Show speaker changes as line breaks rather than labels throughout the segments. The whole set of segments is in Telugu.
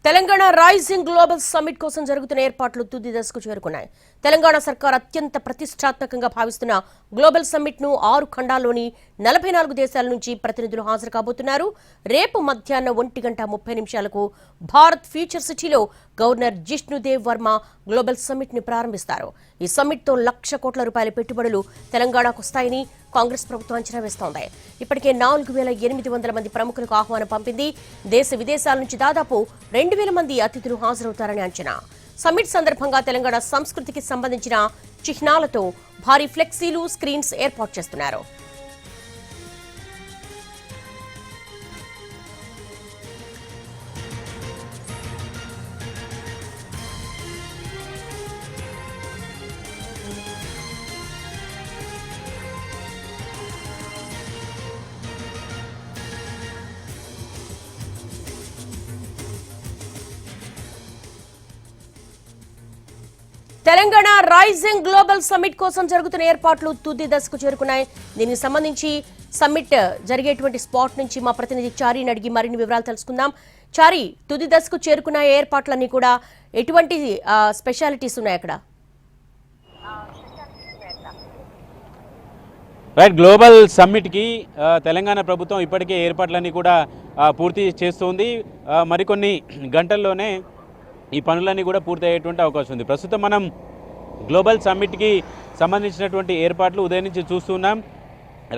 తెలంగాణ రైజింగ్ గ్లోబల్ సమ్మిట్ కోసం జరుగుతున్న ఏర్పాట్లు తుది దశకు చేరుకున్నాయి. తెలంగాణ సర్కార్ అత్యంత ప్రతిష్టాత్మకంగా భావిస్తున్న గ్లోబల్ సమ్మిట్ ను 6 ఖండాల్లోని 44 దేశాల నుంచి ప్రతినిధులు హాజరు కాబోతున్నారు. రేపు మధ్యాహ్నం 1:30 భారత్ ఫ్యూచర్ సిటీలో governor Jishnu Dev Varma global summit ని ప్రారంభిస్తారు. ఈ సమ్మిట్ తో ₹1,00,000 కోట్ల పెట్టుబడులు తెలంగాణకు వస్తాయని కాంగ్రెస్ ప్రభుత్వం అంచనా వేస్తోంది. ఇప్పటికే 4,800 మంది ప్రముఖులకు ఆహ్వానం పంపింది. దేశ విదేశాల నుంచి దాదాపు 2,000 మంది అతిథులు హాజరవుతారని అంచనా. సమ్మిట్ సందర్భంగా తెలంగాణ సంస్కృతికి సంబంధించిన చిహ్నాలతో భారీ ఫ్లెక్సీలు, స్క్రీన్స్ ఏర్పాటు చేస్తున్నారు. తెలంగాణ రైజింగ్ గ్లోబల్ సమ్మిట్ కోసం జరుగుతున్న ఏర్పాట్లు తుది దశకు చేరుకున్నాయి. దీనికి సంబంధించి సమ్మిట్ జరిగేటువంటి స్పాట్ నుంచి మా ప్రతినిధి చారీని అడిగి మరిన్ని వివరాలు తెలుసుకుందాం. చారీ, తుది దశకు చేరుకున్న ఏర్పాట్లన్నీ కూడా ఎటువంటి స్పెషాలిటీస్ ఉన్నాయి అక్కడ?
రైట్, గ్లోబల్ సమ్మిట్కి తెలంగాణ ప్రభుత్వం ఇప్పటికే ఏర్పాట్లన్నీ కూడా పూర్తి చేస్తుంది. మరికొన్ని గంటల్లోనే ఈ పనులన్నీ కూడా పూర్తయ్యేటువంటి అవకాశం ఉంది. ప్రస్తుతం మనం గ్లోబల్ సమ్మిట్కి సంబంధించినటువంటి ఏర్పాట్లు ఉదయం నుంచి చూస్తున్నాం.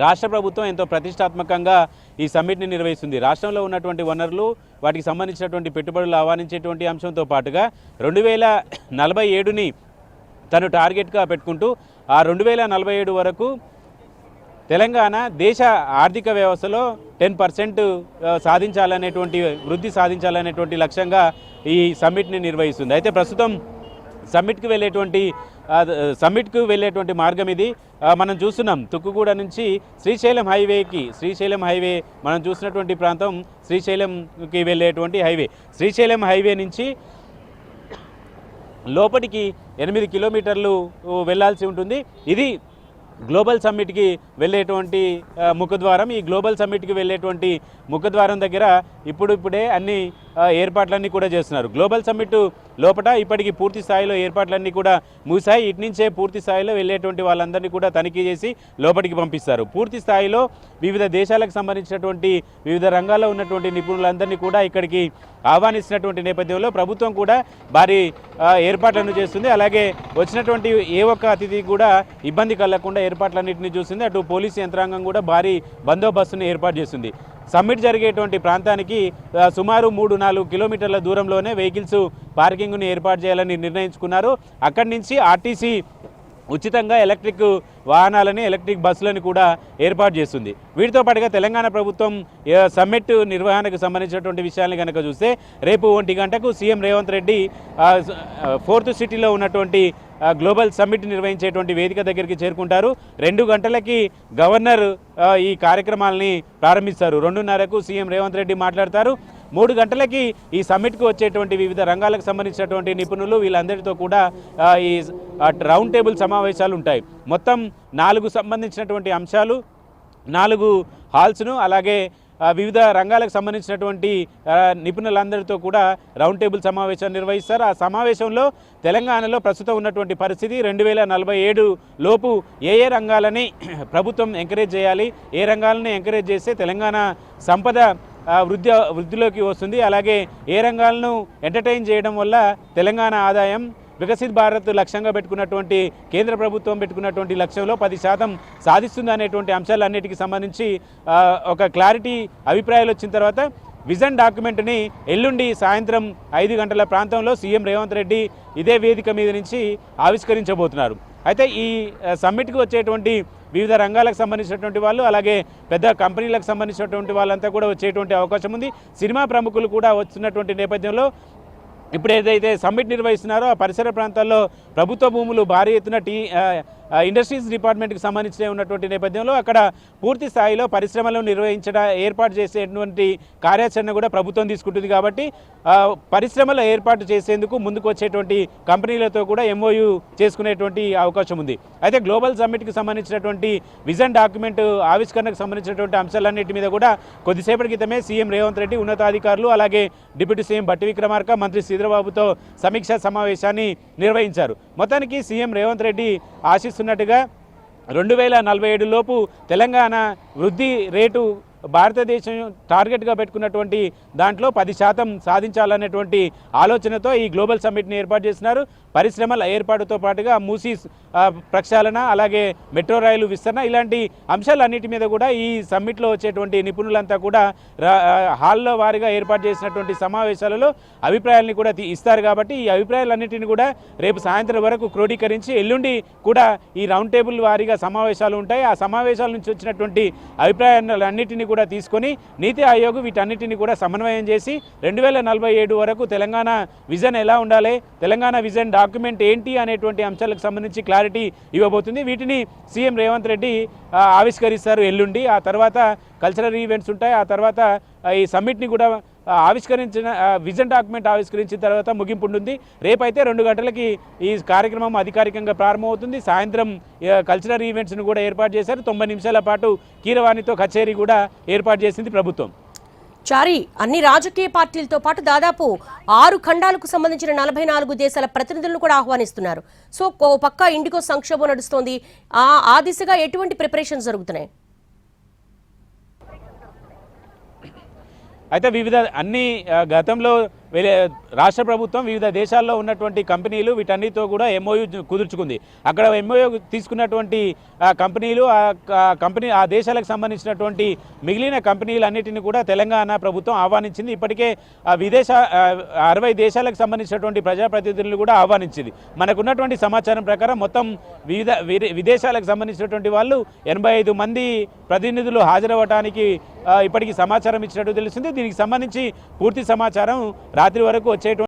రాష్ట్ర ప్రభుత్వం ఎంతో ప్రతిష్టాత్మకంగా ఈ సమ్మిట్ని నిర్వహిస్తుంది. రాష్ట్రంలో ఉన్నటువంటి వనరులు, వాటికి సంబంధించినటువంటి పెట్టుబడులు ఆహ్వానించేటువంటి అంశంతో పాటుగా 2047ని తను టార్గెట్గా పెట్టుకుంటూ ఆ 2047 వరకు తెలంగాణ దేశ ఆర్థిక వ్యవస్థలో 10% సాధించాలనేటువంటి వృద్ధి సాధించాలనేటువంటి లక్ష్యంగా ఈ సమ్మిట్ని నిర్వహిస్తుంది. అయితే ప్రస్తుతం సమ్మిట్కు వెళ్ళేటువంటి మార్గం ఇది. మనం చూస్తున్నాం తుక్కుగూడ నుంచి శ్రీశైలం హైవే మనం చూసినటువంటి ప్రాంతం శ్రీశైలంకి వెళ్ళేటువంటి హైవే. శ్రీశైలం హైవే నుంచి లోపలికి 8 కిలోమీటర్లు వెళ్లాల్సి ఉంటుంది. ఇది గ్లోబల్ సమ్మిట్కి వెళ్ళేటువంటి ముఖద్వారం. ఈ గ్లోబల్ సమ్మిట్కి వెళ్ళేటువంటి ముఖద్వారం దగ్గర ఇప్పుడే అన్ని ఏర్పాట్లన్నీ కూడా చేస్తున్నారు. గ్లోబల్ సమ్మిట్ లోపల ఇప్పటికీ పూర్తి స్థాయిలో ఏర్పాట్లన్నీ కూడా ముగిశాయి. ఇటు నుంచే పూర్తి స్థాయిలో వెళ్ళేటువంటి వాళ్ళందరినీ కూడా తనిఖీ చేసి లోపలికి పంపిస్తారు. పూర్తి స్థాయిలో వివిధ దేశాలకు సంబంధించినటువంటి వివిధ రంగాల్లో ఉన్నటువంటి నిపుణులందరినీ కూడా ఇక్కడికి ఆహ్వానిస్తున్నటువంటి నేపథ్యంలో ప్రభుత్వం కూడా భారీ ఏర్పాట్లను చేస్తుంది. అలాగే వచ్చినటువంటి ఏ ఒక్క అతిథి కూడా ఇబ్బంది కలగకుండా ఏర్పాట్లన్నింటినీ చూస్తుంది. అటు పోలీసు యంత్రాంగం కూడా భారీ బందోబస్తును ఏర్పాటు చేస్తుంది. సమ్మిట్ జరిగేటువంటి ప్రాంతానికి సుమారు 3-4 కిలోమీటర్ల దూరంలోనే వెహికల్స్ పార్కింగ్ను ఏర్పాటు చేయాలని నిర్ణయించుకున్నారు. అక్కడి నుంచి ఆర్టీసీ ఉచితంగా ఎలక్ట్రిక్ వాహనాలని, ఎలక్ట్రిక్ బస్సులను కూడా ఏర్పాటు చేస్తుంది. వీటితో పాటుగా తెలంగాణ ప్రభుత్వం సమ్మిట్ నిర్వహణకు సంబంధించినటువంటి విషయాన్ని కనుక చూస్తే రేపు 1 గంటకు సీఎం రేవంత్ రెడ్డి 4th సిటీలో ఉన్నటువంటి గ్లోబల్ సమ్మిట్ నిర్వహించేటువంటి వేదిక దగ్గరికి చేరుకుంటారు. 2 గంటలకి గవర్నర్ ఈ కార్యక్రమాలని ప్రారంభిస్తారు. 2:30కు సీఎం రేవంత్ రెడ్డి మాట్లాడతారు. 3 గంటలకి ఈ సమ్మిట్కు వచ్చేటువంటి వివిధ రంగాలకు సంబంధించినటువంటి నిపుణులు వీళ్ళందరితో కూడా ఈ రౌండ్ టేబుల్ సమావేశాలు ఉంటాయి. మొత్తం 4 సంబంధించినటువంటి అంశాలు, 4 హాల్స్ను, అలాగే వివిధ రంగాలకు సంబంధించినటువంటి నిపుణులందరితో కూడా రౌండ్ టేబుల్ సమావేశాన్ని నిర్వహిస్తారు. ఆ సమావేశంలో తెలంగాణలో ప్రస్తుతం ఉన్నటువంటి పరిస్థితి, 2047 లోపు ఏ రంగాలని ప్రభుత్వం ఎంకరేజ్ చేయాలి, ఏ రంగాలని ఎంకరేజ్ చేస్తే తెలంగాణ సంపద వృద్ధిలోకి వస్తుంది, అలాగే ఏ రంగాలను ఎంటర్టైన్ చేయడం వల్ల తెలంగాణ ఆదాయం వికసిత్ భారత్ లక్ష్యంగా పెట్టుకున్నటువంటి కేంద్ర ప్రభుత్వం పెట్టుకున్నటువంటి లక్ష్యంలో 10% సాధిస్తుంది అనేటువంటి అంశాలన్నిటికీ సంబంధించి ఒక క్లారిటీ అభిప్రాయాలు వచ్చిన తర్వాత విజన్ డాక్యుమెంట్ని ఎల్లుండి సాయంత్రం 5 గంటల ప్రాంతంలో సీఎం రేవంత్ రెడ్డి ఇదే వేదిక మీద నుంచి ఆవిష్కరించబోతున్నారు. అయితే ఈ సమ్మిట్కి వచ్చేటువంటి వివిధ రంగాలకు సంబంధించినటువంటి వాళ్ళు, అలాగే పెద్ద కంపెనీలకు సంబంధించినటువంటి వాళ్ళంతా కూడా వచ్చేటువంటి అవకాశం ఉంది. సినిమా ప్రముఖులు కూడా వస్తున్నటువంటి నేపథ్యంలో ఇప్పుడు ఏదైతే సమ్మిట్ నిర్వహిస్తున్నారో ఆ పరిసర ప్రాంతాల్లో ప్రభుత్వ భూములు భారీ ఎత్తున ఇండస్ట్రీస్ డిపార్ట్మెంట్కి సంబంధించిన ఉన్నటువంటి నేపథ్యంలో అక్కడ పూర్తి స్థాయిలో పరిశ్రమలను ఏర్పాటు చేసేటువంటి కార్యాచరణ కూడా ప్రభుత్వం తీసుకుంటుంది కాబట్టి పరిశ్రమల ఏర్పాటు చేసేందుకు ముందుకు వచ్చేటువంటి కంపెనీలతో కూడా ఎంఓయూ చేసుకునేటువంటి అవకాశం ఉంది. అయితే గ్లోబల్ సమ్మిట్కి సంబంధించినటువంటి విజన్ డాక్యుమెంట్ ఆవిష్కరణకు సంబంధించినటువంటి అంశాలన్నింటి మీద కూడా కొద్దిసేపటి క్రితమే సీఎం రేవంత్ రెడ్డి, ఉన్నతాధికారులు, అలాగే డిప్యూటీ సీఎం బట్టి విక్రమార్క, మంత్రి శ్రీధరబాబుతో సమీక్షా సమావేశాన్ని నిర్వహించారు. మొత్తానికి సీఎం రేవంత్ రెడ్డి ఆశిస్తున్నట్టుగా 2047 లోపు తెలంగాణ వృద్ధి రేటు భారతదేశం టార్గెట్గా పెట్టుకున్నటువంటి దాంట్లో 10% సాధించాలనేటువంటి ఆలోచనతో ఈ గ్లోబల్ సమ్మిట్ని ఏర్పాటు చేస్తున్నారు. పరిశ్రమల ఏర్పాటుతో పాటుగా మూసీస్ ప్రక్షాళన, అలాగే మెట్రో రైలు విస్తరణ, ఇలాంటి అంశాలన్నిటి మీద కూడా ఈ సమ్మిట్లో వచ్చేటువంటి నిపుణులంతా కూడా హాల్లో వారీగా ఏర్పాటు చేసినటువంటి సమావేశాలలో అభిప్రాయాలని కూడా ఇస్తారు. కాబట్టి ఈ అభిప్రాయాలన్నింటినీ కూడా రేపు సాయంత్రం వరకు క్రోడీకరించి ఎల్లుండి కూడా ఈ రౌండ్ టేబుల్ వారీగా సమావేశాలు ఉంటాయి. ఆ సమావేశాల నుంచి వచ్చినటువంటి అభిప్రాయాలన్నింటినీ కూడా తీసుకొని నీతి ఆయోగ్ వీటన్నిటిని కూడా సమన్వయం చేసి 2047 వరకు తెలంగాణ విజన్ ఎలా ఉండాలి, తెలంగాణ విజన్ డాక్యుమెంట్ ఏంటి అనేటువంటి అంశాలకు సంబంధించి క్లారిటీ ఇవ్వబోతుంది. వీటిని సీఎం రేవంత్ రెడ్డి ఆవిష్కరిస్తారు ఎల్లుండి. ఆ తర్వాత కల్చరల్ ఈవెంట్స్ ఉంటాయి. ఆ తర్వాత ఈ సమ్మిట్ని కూడా ఆవిష్కరించిన విజన్ డాక్యుమెంట్ ఆవిష్కరించిన తర్వాత ముగింపు ఉంటుంది. రేపైతే 2 గంటలకి ఈ కార్యక్రమం అధికారికంగా ప్రారంభమవుతుంది. సాయంత్రం కల్చరల్ ఈవెంట్స్ను కూడా ఏర్పాటు చేశారు. 90 నిమిషాల పాటు కీరవాణితో కచేరీ కూడా ఏర్పాటు చేసింది ప్రభుత్వం.
చారి, అన్ని రాజకీయ పార్టీలతో పాటు దాదాపు 6 ఖండాలకు సంబంధించిన 44 దేశాల ప్రతినిధులను కూడా ఆహ్వానిస్తున్నారు. సో పక్క ఇండిగో సంక్షోభం నడుస్తోంది. ఆ దిశగా ఎటువంటి ప్రిపరేషన్స్ జరుగుతున్నాయి?
అయితే గతంలో రాష్ట్ర ప్రభుత్వం వివిధ దేశాల్లో ఉన్నటువంటి కంపెనీలు వీటన్నిటితో కూడా ఎంఓయూ కుదుర్చుకుంది. అక్కడ ఎంఓయూ తీసుకున్నటువంటి కంపెనీలు ఆ దేశాలకు సంబంధించినటువంటి మిగిలిన కంపెనీలన్నిటిని కూడా తెలంగాణ ప్రభుత్వం ఆహ్వానించింది. ఇప్పటికే 60 దేశాలకు సంబంధించినటువంటి ప్రజాప్రతినిధులను కూడా ఆహ్వానించింది. మనకున్నటువంటి సమాచారం ప్రకారం మొత్తం విదేశాలకు సంబంధించినటువంటి వాళ్ళు 85 మంది ప్రతినిధులు హాజరవ్వడానికి ఇప్పటికీ సమాచారం ఇచ్చినట్టు తెలిసింది. దీనికి సంబంధించి పూర్తి సమాచారం రాత్రి వరకు వచ్చేటువంటి